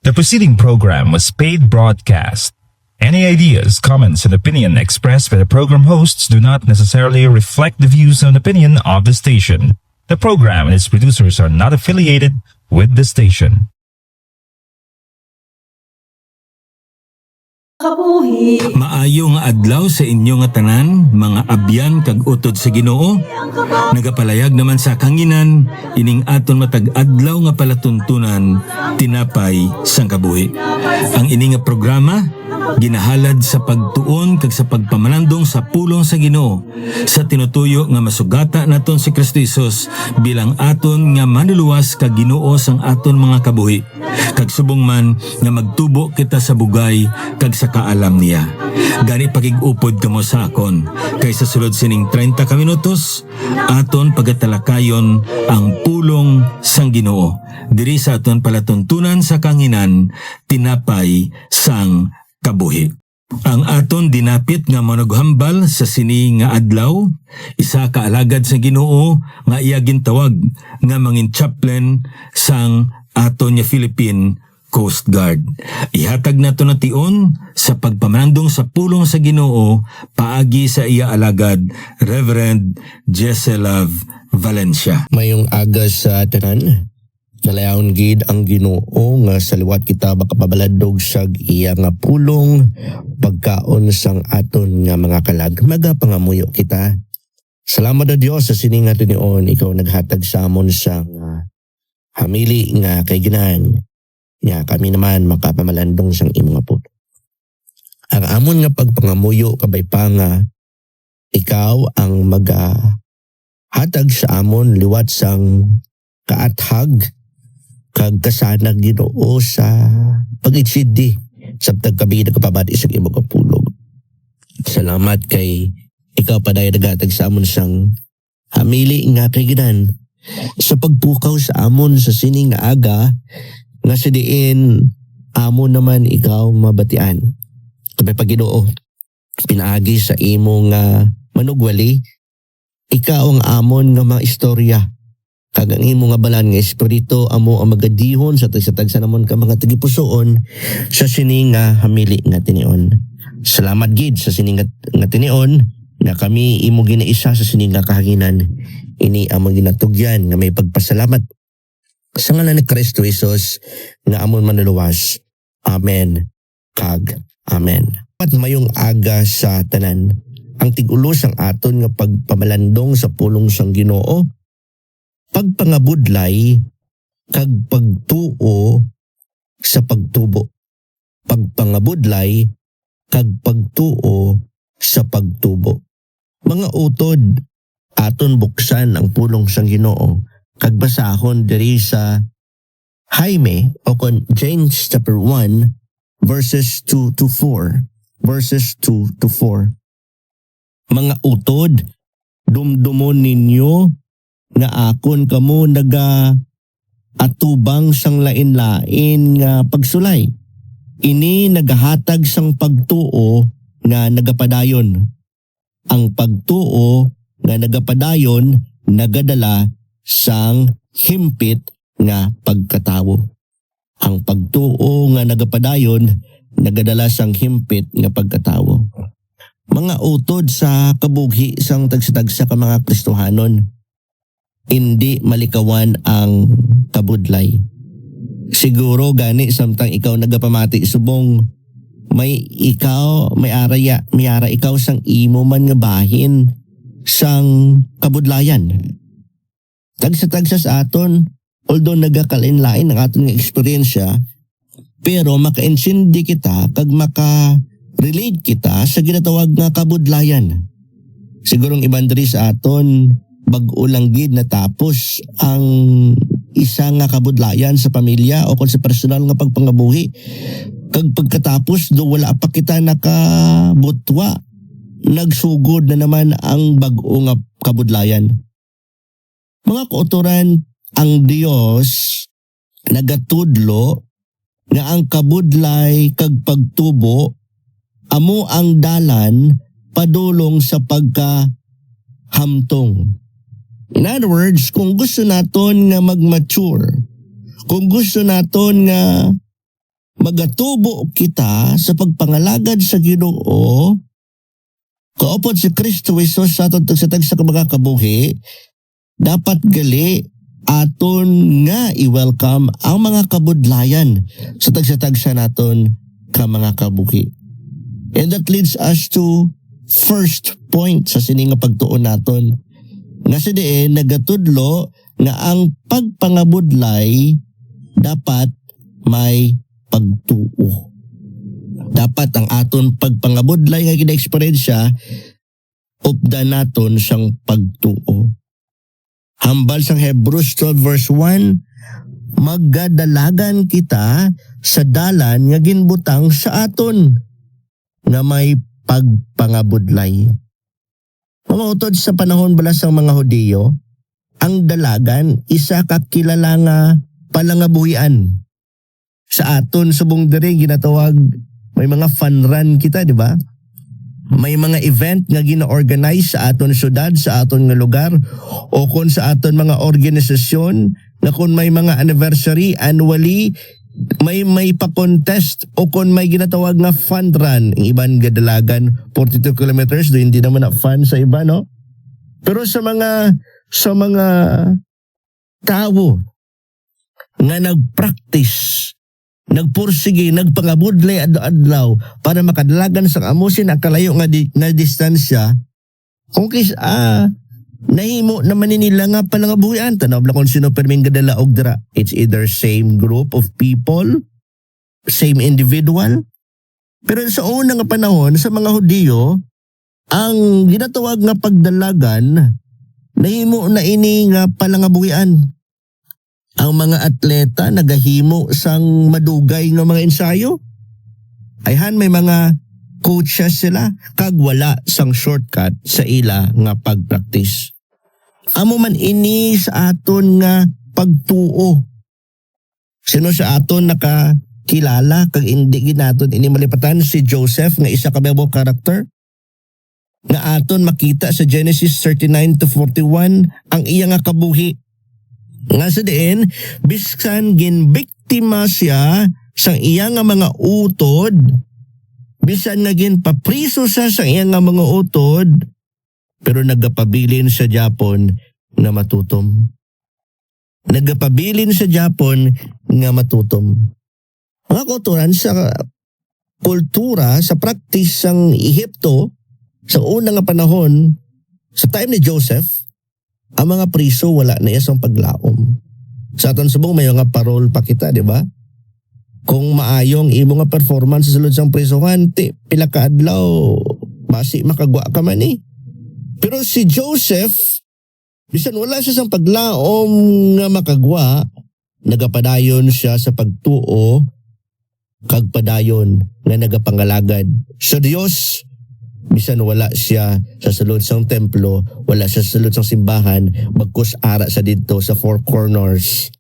The preceding program was paid broadcast. Any ideas, comments, and opinion expressed by the program hosts do not necessarily reflect the views and opinion of the station. The program and its producers are not affiliated with the station. Maayo nga adlaw sa inyo nga tanan, mga abyan kag utod sa Ginoo. Nagapalayag naman sa kanginan, ining aton matag adlaw nga palatuntunan, tinapay sang kabuhi. Ang ini nga programa, ginahalad sa pagtuon kag sa pagpamalandong sa pulong sa Ginoo, sa tinutuyo nga masugata naton si Kristo Jesus bilang aton nga manluluwas kag Ginoo sang aton mga kabuhi. Kag subong man nga magtubo kita sa bugay kag sa kaalam niya. Gani pagig-upod kamo sa akon, kay sa sulod sining 30 ka minutos, aton pagatalakayon ang pulong sang Ginoo. Diri sa aton palatuntunan sa kanginan, tinapay sang kabuhi. Ang aton dinapit nga managhambal sa sini nga adlaw, isa ka alagad sa Ginoo nga iya gintawag nga mangin chaplain sang aton nga Philippine Coast Guard. Ihatag nato na tion sa pagpamandong sa pulong sa Ginoo paagi sa iya alagad Reverend Jeselav Valencia. Mayong aga sa tanan, nalayaon gid ang Ginoo nga sa liwat kita makapabaladog sa iya nga pulong pagkaon sang aton nga mga kalag. Magapangamuyo kita. Salamat sa Dios sa sining nga tinion, ikaw naghatag sa amon sang hamili nga kay ginahan. Ya, kami naman makapamalandong sang imong apo. Ang amon nga pagpangamuyo kabay pa nga ikaw ang hatag sa amon liwat sang kaathag kag kasanag Ginoo sa pag-itsidi sabtag kabi nagkapabati sa imong kapulog. Salamat kay ikaw paday naghatag sa amon sang hamili nga kay ginahan sa pagpukaw sa amon sa sining nga aga nga sa diin amon naman ikaw mabatian. Kabay pa Ginoo, pinaagi sa imo nga manugwali, ikaw ang amon nga mga istorya. Kag ang imo nga balan nga espiritu amo ang magadihon sa tag sa namon ka mga tagipusoon sa sining nga hamili nga tinion. Salamat gid sa sining nga tinion na kami imo ginaisa sa sining nga kahanginan. Ini among ginatugyan nga may pagpasalamat sa ngalan ni Kristo Jesus nga amon manluluwas. Amen kag amen. At mayong aga sa tanan, ang tigulo sang aton nga pagpamalandong sa pulong sang Ginoo, pagpangabudlay kag pagtuo sa pagtubo. Pagpangabudlay kag pagtuo sa pagtubo. Mga utod, aton buksan ang pulong sang Ginoo kag basahon diri sa Jaime o kon James chapter 1 verses 2 to 4. Verses 2 to 4. Mga utod, dumdumon ninyo nga akon kamo atubang sang lain-lain nga pagsulay. Ini nagahatag sang pagtuo nga nagapadayon. Ang pagtuo nga nagapadayon nagadala sang himpit nga pagkatawo. Ang pagtuo nga nagapadayon nagadala sang himpit nga pagkatawo. Mga utod sa kabughi sang tagsa-tagsa ka mga Kristohanon, hindi malikawan ang kabudlay. Siguro gani samtang ikaw nagapamati subong may ara ikaw sang imo man nga bahin sang kabudlayan. Tagsa-tagsa sa aton, although nagakalinlain ang aton nga eksperyensya, pero maka-insindi kita kag maka-relate kita sa ginatawag nga kabudlayan. Sigurong iban diri sa aton bag-o lang gid natapos ang isa nga kabudlayan sa pamilya o kung sa personal nga pagpangabuhi. Kag pagkatapos do wala pa kita nakabutwa, nagsugod na naman ang bag-o nga kabudlayan. Mga kauturan, ang Dios nagatudlo nga ang kabudlay kag pagtubo amo ang dalan padulong sa pagkahamtong. In other words, kung gusto naton nga mag-mature, kung gusto naton nga magatubo kita sa pagpangalagad sa Ginoo, kaupod si Kristo Jesus sa aton sa mga kabuhi, dapat gali aton nga i-welcome ang mga kabudlayan sa tagsa naton ka mga kabuhi. And that leads us to first point sa sining nga pagtuon naton. Nga sa diin nagatudlo nga ang pagpangabudlay dapat may pagtuo. Dapat ang aton pagpangabudlay nga gina-experiensya updan naton siyang pagtuo. Hambal sang Hebrews 12 verse 1, maggadalagan kita sa dalan nga ginbutang sa aton nga may pagpangabudlay. Mga utod sa panahon bala sang mga Hudiyo, ang dalagan isa ka kilala nga palangabuhian. Sa aton subong diri ginatawag may mga fun run kita, di ba? May mga event nga gina-organize sa aton syudad, sa aton nga lugar, o kung sa aton mga organisasyon na kung may mga anniversary annually, may pa-contest o kung may ginatawag nga fun run. Ang iban gadalagan 42 kilometers, do hindi naman na fun sa iba, no? Pero sa mga tao nga nag-practice, nagpursige, nagpangabudlay adlaw para makadalagan sa amusin ang kalayo nga distansya, kung nahimo naman nila nga palangabuhian, tanaw lang kung sino perming gadala og dira. It's either same group of people, same individual. Pero sa unang panahon, sa mga Hudiyo, ang ginatawag nga pagdalagan, nahimo na ini nga palangabuhian. Ang mga atleta nagahimo sang madugay nga mga ensayo. Ayhan may mga coaches sila kag wala sang shortcut sa ila nga pagpractice. Amo man ini sa aton nga pagtuo. Sino sa aton nakakilala kag hindi ginaton ini malipatan si Joseph nga isa ka Bible character nga aton makita sa Genesis 39 to 41 ang iya nga kabuhi. Nga sa diin, bisan ginbiktima siya sa iya nga mga utod, bisan nga ginpapriso siya sa iya nga mga utod, pero nagapabilin sa Japon nga matutom. Nagapabilin sa Japon nga matutom. Mga kulturan sa kultura, sa practice ng Ehipto, sa unang nga panahon, sa time ni Joseph, ang mga priso wala na isang paglaom. Sa aton subong may nga parol pa kita, di ba? Kung maayong imo nga performance sa sulod sang prisohan, pila ka adlaw, basi makagwa ka man eh. Pero si Joseph, bisan wala siya sang paglaom nga makagwa, nagapadayon siya sa pagtuo, kag padayon nga nagapangalagad sa Dios. Bisan wala siya sa sulod sang templo, wala siya sa sulod sang simbahan, bagkus ara sa dito sa four corners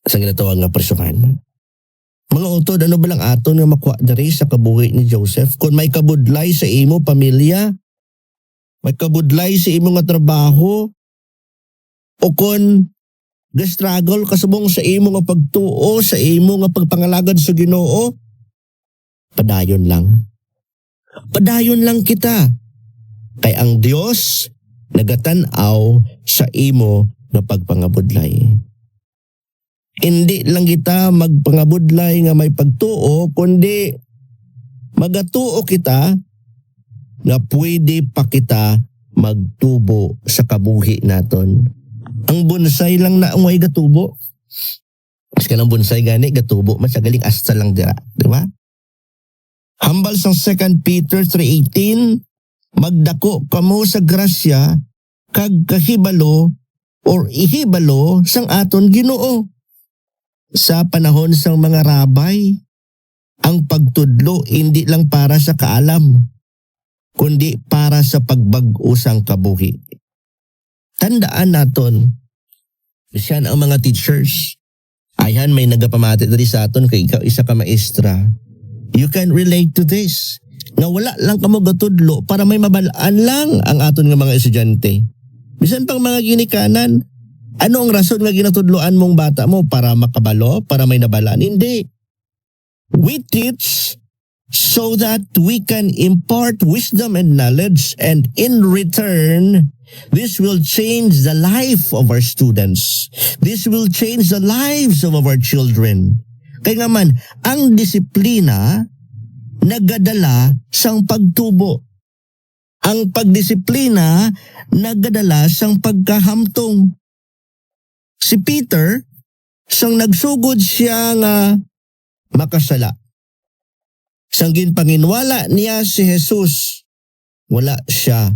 sa ginatawag nga prisuhan. Mga utod, ano ba lang aton nga makuha diri sa kabuhi ni Joseph? Kung may kabudlay sa imo pamilya, may kabudlay sa imo nga trabaho, o kung ga-struggle kasubong sa imo nga pagtuo, sa imo nga pagpangalagad sa Ginoo, padayon lang. Padayon lang kita. Kay ang Dios nagatan-aw sa imo nga pagpangabudlay. Hindi lang kita magpangabudlay nga may pagtuo, kundi magatuo kita nga pwede pa kita magtubo sa kabuhi naton. Ang bonsai lang na ang way gatubo. Mas kanang bonsai gani gatubo, mas galing asta lang dira, di ba? Hambal sang 2 Peter 3:18, magdako kamo sa grasya kag kahibalo or ihibalo sang aton Ginoo. Sa panahon sang mga rabay, ang pagtudlo hindi lang para sa kaalam, kundi para sa pagbag-o sang kabuhi. Tandaan naton, siyan ang mga teachers. Ayhan may nagapamati diri sa aton kay ikaw isa ka maestra. You can relate to this. Nga wala lang kamo gatudlo para may mabalaan lang ang aton nga mga estudyante. Bisan pang mga ginikanan, ano ang rason nga ginatudloan mong bata mo? Para makabalo? Para may nabalaan? Hindi. We teach so that we can impart wisdom and knowledge, and in return, this will change the life of our students. This will change the lives of our children. Kaya nga man, ang disiplina nagadala sang pagtubo. Ang pagdisiplina nagadala sang pagkahamtong. Si Peter, sang nagsugod siya nga makasala. Sang ginpanginwala niya si Jesus, wala siya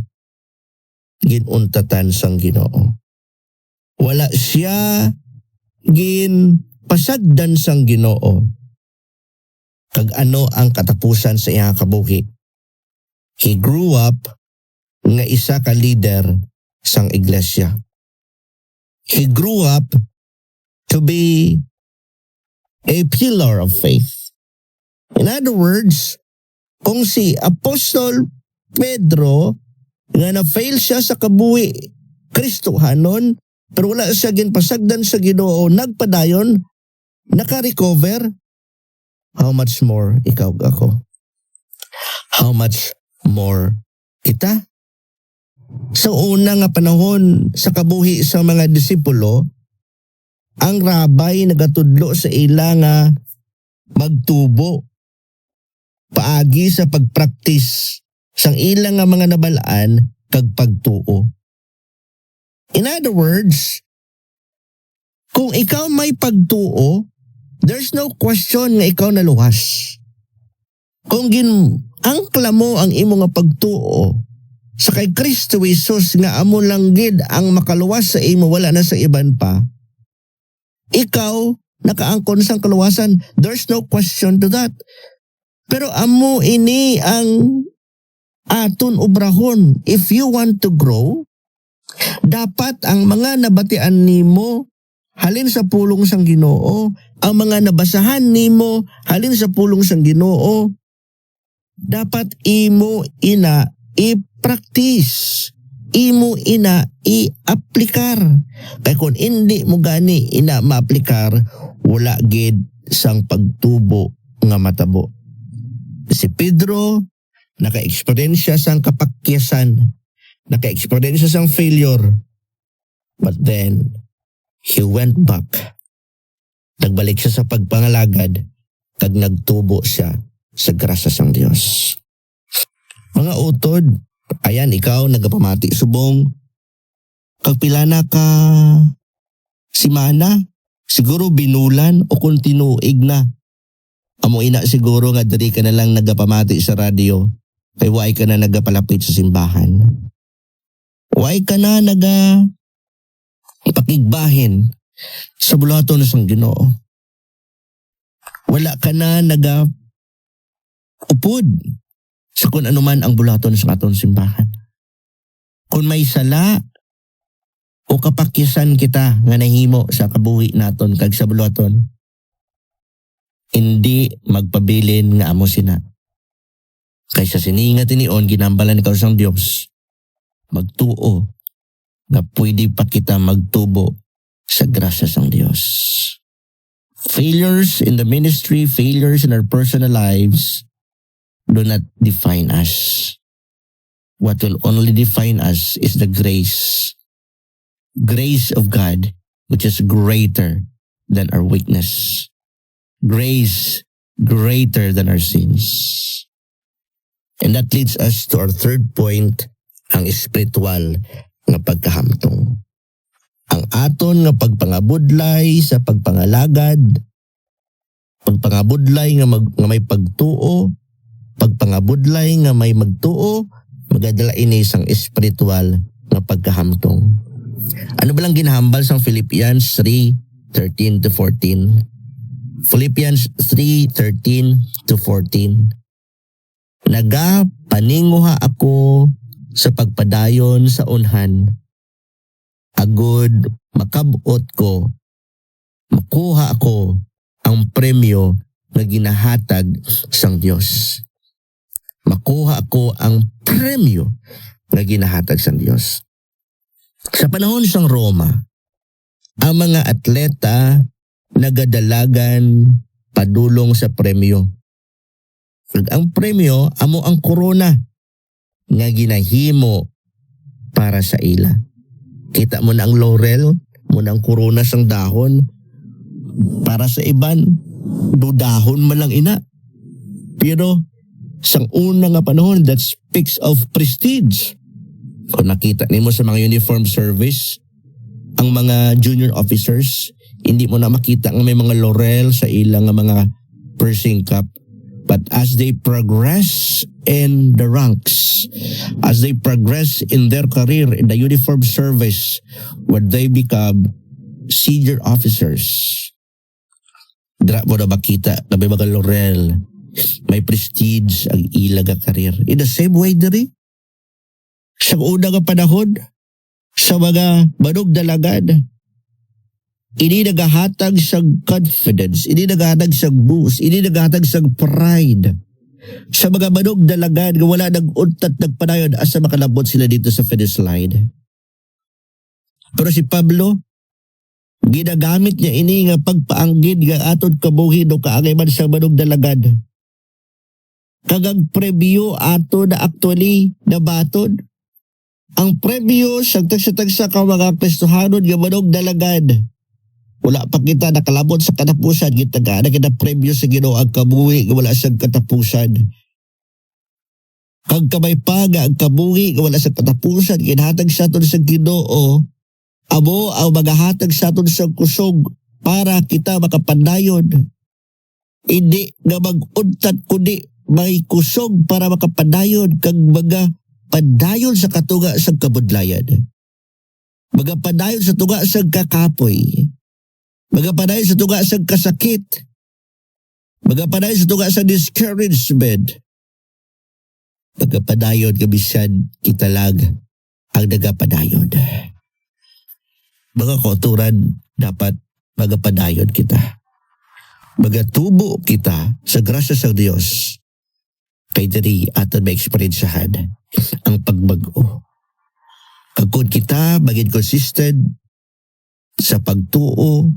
ginuntatan sang Ginoo. Wala siya ginpasagdan sang Ginoo. Kag ano ang katapusan sa iyang kabuhi? He grew up nga isa ka leader sang iglesia. He grew up to be a pillar of faith. In other words, kung si Apostol Pedro nga na-fail siya sa kabuhi Kristohanon, pero wala siya ginpasagdan sa Ginoo, nagpadayon, naka-recover, how much more ikaw ako? How much more kita? Sa una nga panahon sa kabuhi sa mga disipulo, ang rabay nagatudlo sa ila nga magtubo paagi sa pagpraktis sang ilang nga mga nabalaan kag pagtuo. In other words, kung ikaw may pagtuo, there's no question nga ikaw naluwas. Kung angkla mo ang imo nga pagtuo sa kay Kristo Jesus nga amo lang gid ang makaluwas sa imo, wala na sa iban pa, ikaw nakaangkon sang kaluwasan. There's no question to that. Pero amo ini ang aton obrahon. If you want to grow, dapat ang mga nabatian nimo halin sa pulong sang Ginoo, ang mga nabasahan nimo halin sa pulong sang Ginoo, dapat imo ina i-practice, imo ina i-aplikar. Kaya kung hindi mo gani ina ma-aplikar, wala gid sang pagtubo nga matabo. Si Pedro, naka-eksperyensya sang kapakyasan, naka-eksperyensya sang failure, but then he went back. Nagbalik siya sa pagpangalagad, kag nagtubo siya sa grasya sang Dios. Mga utod, ayan ikaw nagapamati subong, kag pila na ka simana, siguro binulan o kontinuig na. Amo ina siguro nga diri ka na lang nagapamati sa radyo, kay why ka na nagapalapit sa simbahan. Why ka na pakigbahin sa bulaton sang Ginoo. Wala ka na upod sa kung anuman ang bulaton sa aton simbahan. Kung may sala o kapakyasan kita nga nahimo sa kabuhi naton kag sa bulaton, hindi magpabilin nga amo sina. Kaysa sininga tinion ginambalan ikaw sang Dios, magtuo nga pwede pa kita magtubo sa grasya sang Dios. Failures in the ministry, failures in our personal lives do not define us. What will only define us is the grace of God, which is greater than our weakness. Grace greater than our sins. And that leads us to our third point, ang spiritual nga pagkahamtong. Ang aton nga pagpangabudlay sa pagpangalagad, pagpangabudlay nga may pagtuo, pagpangabudlay nga may magtuo, magadala ini isang spiritual nga pagkahamtong. Ano ba lang ginahambal sa Philippians 3:13-14? Philippians 3:13-14. Nagapaninguha ako sa pagpadayon sa unhan, agod makabot ko, makuha ako ang premyo na ginahatag sang Dios. Makuha ako ang premyo na ginahatag sang Dios. Sa panahon sang Roma, ang mga atleta nagadalagan padulong sa premyo. Ug ang premyo amo ang korona nga ginahimo para sa ila. Kita mo na ang laurel, mo na ang korona sang dahon. Para sa iban, dudahon man lang ina. Pero sang una nga panahon, that speaks of prestige. Kung nakita nimo sa mga uniform service, ang mga junior officers, hindi mo na makita nga may mga laurel sa ilang mga pursing cup. But as they progress in the ranks, as they progress in their career in the uniform service, when they become senior officers, dra mo na makita na may mga laurel, may prestige ang ilaga career. In the same way diri, sa una nga panahon, sa mga manong dalagad, ini nagahatag sa confidence, ini nagahatag sa boost, ini nagahatag sa pride. Sa mga manong dalagad nga wala nag-untat nagpadayon asa makalabot sila dito sa finish line. Pero si Pablo, ginagamit niya ini nga pagpaanggid nga atod kabuhi no kaangay man sa manong dalagad. Kagang preview ato na actually nabatod. Ang preview sa tagsa-tagsa ka mga Kristohanon nga manong dalagad. Wala pa kita nakalabot sa katapusan, kita na kita preview sa Ginoo ang kabuhi nga wala sa katapusan. Kag kamay pa nga ang kabuhi nga wala sa katapusan, ginhatag sa aton sa Ginoo, amo ang magahatag sa aton sa kusog para kita makapadayon. Hindi nga mag-untat kundi may kusog para makapadayon kag mga padayon sa katuga sa kabudlayan. Magapadayon sa tuga sa kakapoy. Magapadayon sa tuga sa kasakit. Magapadayon sa tuga sa discouragement. Magapadayon kabisan kita lag ang nagapadayon. Mga kauturan, dapat magapadayon kita. Magatubo kita sa grasya sa Diyos. Kay diri aton ma-experiencehan ang pagbago. Kung kita maging consistent sa pagtuo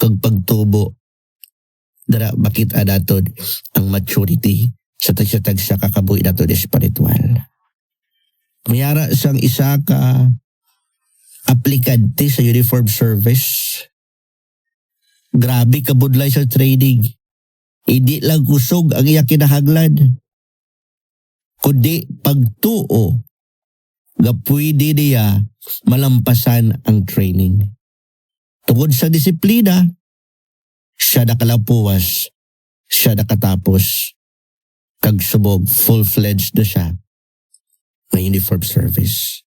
kag pagtubo, dara makita naton ang maturity sa tagsa-tag sa kakabuhi naton espiritual. Mayara sang isa ka aplikante sa uniform service. Grabe kabudlay sa training. Hindi lang kusog ang iya kinahanglan, kundi pagtuo nga pwede niya malampasan ang training. Tungod sa disiplina, siya nakalapuwas, siya nakatapos, kag subog full-fledged na siya na uniform service.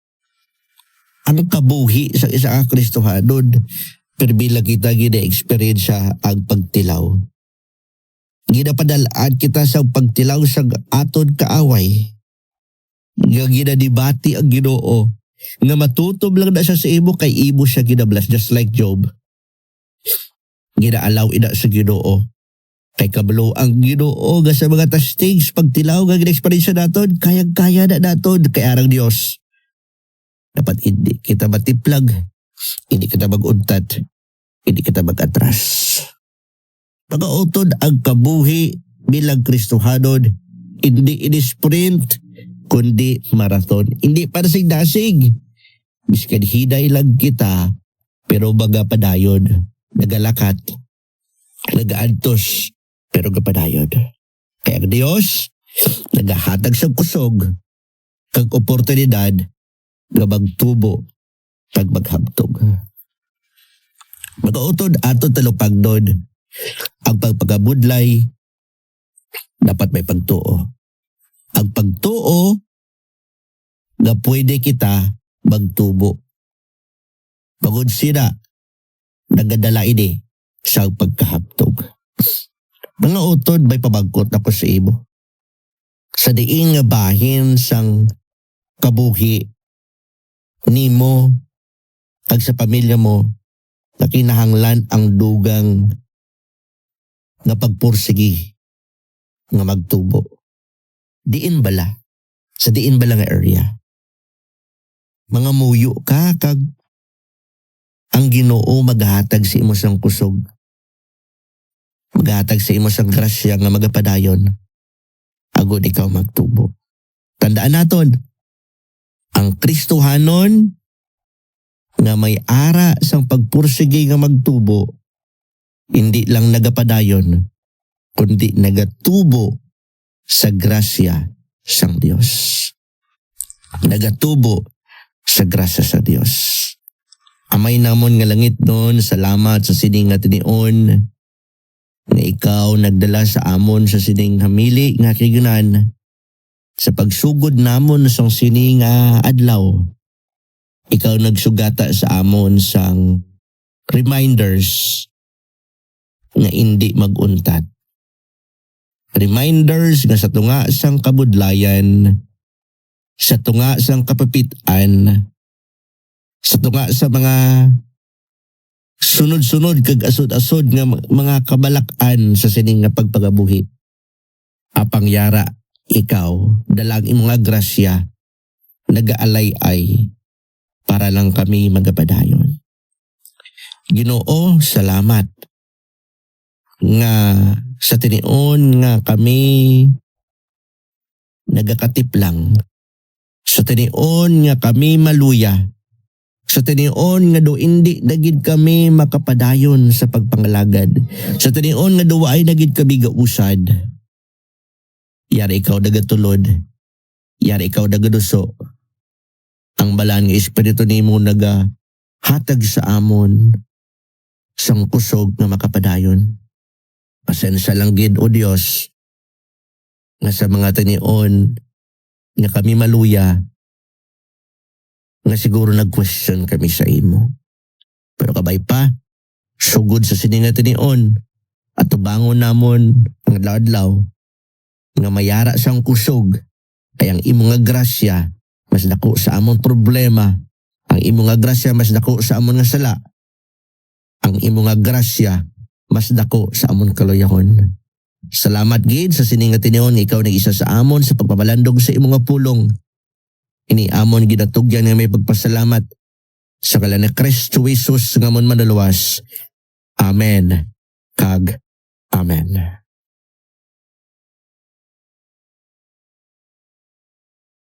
Ang kabuhi sa isa ka Kristohanon, perbila kita gina-experience ang pagtilaw. Ginapadalaan kita sa pagtilaw sa aton kaaway. Nga ginadibati ang Ginoo nga matutob lang na siya sa imo kay imo siya ginablas, just like Job. Ginaalaw ina sa Ginoo kay kabalo ang Ginoo nga sa mga tastings pagtilaw nga gina-experience naton, kayang-kaya na naton kay arang Dios. Dapat hindi kita matiplag, hindi kita mag-untat, hindi kita mag-atras. Pag-autod ang kabuhi bilang Kristohanon, hindi ini-sprint, kundi marathon. Hindi para sa dasig. Miskan hiday lang kita, pero baga padayon. Nagalakat, nagaantos, pero gapadayon. Kaya ang Diyos, nagahatag sa kusog, kag oportunidad, nga magtubo, pag maghabtog. Mag-autod ato talupag nun, ang pagpagabudlay, dapat may pagtuo. Ang pagtuo, nga pwede kita magtubo. Pagod sila, nagadala ini sa pagkahaptog. Mga utod, may pabagkot ako sa imo. Sa diing nga bahin sang kabuhi, nimo, kag sa pamilya mo, na kinahanglan ang dugang nga pagpursigi, nga magtubo. Diin bala, sa diin bala nga area. Mga muyo ka, kag ang Ginoo maghatag sa imo sang kusog. Maghatag sa imo sang grasya nga magapadayon. Agod ikaw magtubo. Tandaan naton, ang Kristohanon nga may ara sang pagpursige nga magtubo, hindi lang nagapadayon, kundi nagatubo sa grasya sang Dios. Nagatubo sa grasya sa Dios. Amay namon nga langit nun, salamat sa sining nga tinion, nga ikaw nagdala sa amon sa sining hamili nga kigunan, sa pagsugod namon sang sining nga adlaw. Ikaw nagsugata sa amon sang reminders nga hindi maguntat. Reminders nga sa tunga sang kabudlayan, sa tunga sang kapapitan, sa tunga sa mga sunod-sunod kag asod-asod nga mga kabalakan sa sining nga pagpagabuhi. Apang yara ikaw dalang imong nga grasya nagaalay-ay para lang kami magapadayon. Ginoo, salamat nga sa tinion nga kami nagakatip lang. Sa tinion nga kami maluya. Sa tinion nga do hindi dagid kami makapadayon sa pagpangalagad. Sa tinion nga do ay dagid kami gausad. Yari ikaw dagatulod. Yari ikaw dagaduso. Ang balaan nga espiritu nimo naga hatag sa amon sang kusog nga makapadayon. Pasensya lang gid o Dios nga sa mga tinion nga kami maluya nga siguro nag-question kami sa imo. Pero kabay pa, sugod sa sining nga tinion at tubangon namon ang adlaw-adlaw nga mayara sang kusog kay ang imo nga grasya mas dako sa amon problema, ang imo nga grasya mas dako sa amon nga sala, ang imo nga grasya mas dako sa amon kaluyahon. Salamat gid sa sining nga tinion ikaw nag-isa sa amon sa pagpapalandog sa imo nga pulong. Ini amon ginatugyan nga may pagpasalamat sa ngalan ni Kristo Jesus nga amon manaluwas. Amen. Kag Amen.